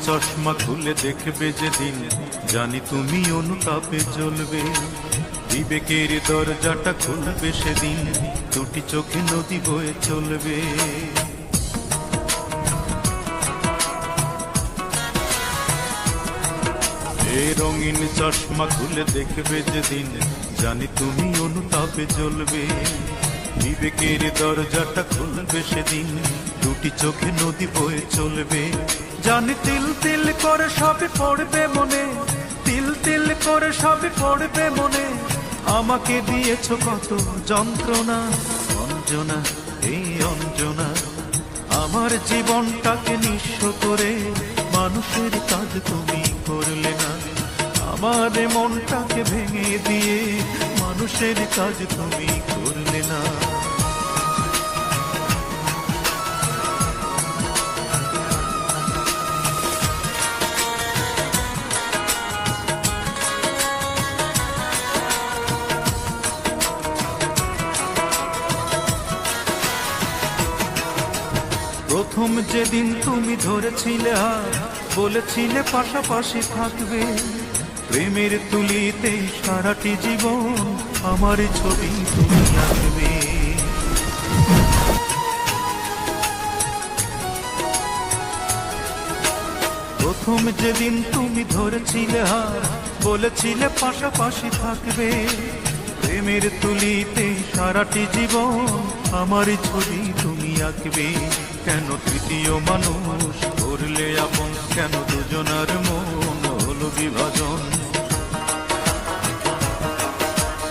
চশমা খুলে দেখবে যেদিন, জানি তুমি অনুতাপে জ্বলবে। বিবেকের দরজাটা খুলবে সেদিন, দুটি চোখে নদী বয়ে চলবে। এ রঙিন চশমা খুলে দেখবে যেদিন, জানি তুমি অনুতাপে জ্বলবে। বিবেকের দরজাটা খুলবে সেদিন, দুটি চোখে নদী বয়ে চলবে। জানি তিল তিল করে সবে পড়বে মনে, তিল তিল করে সবে পড়বে মনে। আমাকে দিয়েছ কত যন্ত্রণা, অঞ্জনা এই অঞ্জনা। আমার জীবনটাকে নিঃস্ব করে মানুষের কাজ তুমি করলে না। আমার মনটাকে ভেঙে দিয়ে মানুষের কাজ তুমি করলে না। প্রথম যেদিন তুমি ধরেছিলে হাত, বলেছিলে পাশাপাশি থাকবে। প্রেমের তুলিতে সারাটি জীবন আমার ছবি তুমি আঁকবে। প্রথম যেদিন তুমি ধরেছিলে হাত, বলেছিলে পাশাপাশি থাকবে। প্রেমের তুলিতে সারাটি জীবন আমার ছবি তুমি আঁকবে। কেন তৃতীয় মানুষ করলে আপন, কেন দুজনার মন হলো বিভাজন।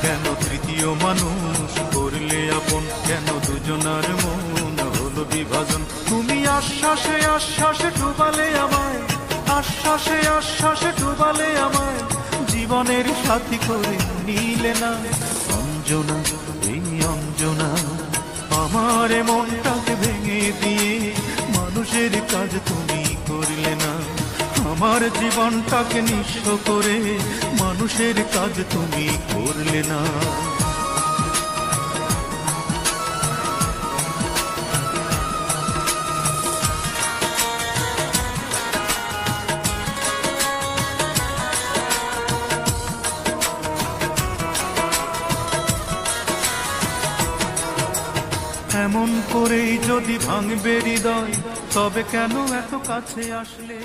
কেন তৃতীয় মানুষ করলে আপন, কেন দুজনার মন হলো বিভাজন। তুমি আশ্বাসে আশ্বাসে ডুবালে আমায়, আশ্বাসে আশ্বাসে ডুবালে আমায়। জীবনের সাথী করে নিলে না অঞ্জনা এই অঞ্জনা। আমার মনটাকে ভেঙে দিয়ে মানুষের কাজ তুমি করলে না। আমার জীবনটাকে নিঃস্ব করে মানুষের কাজ তুমি করলে না। এমন করেই যদি ভাঙবে হৃদয়, তবে কেন এত কাছে আসলে?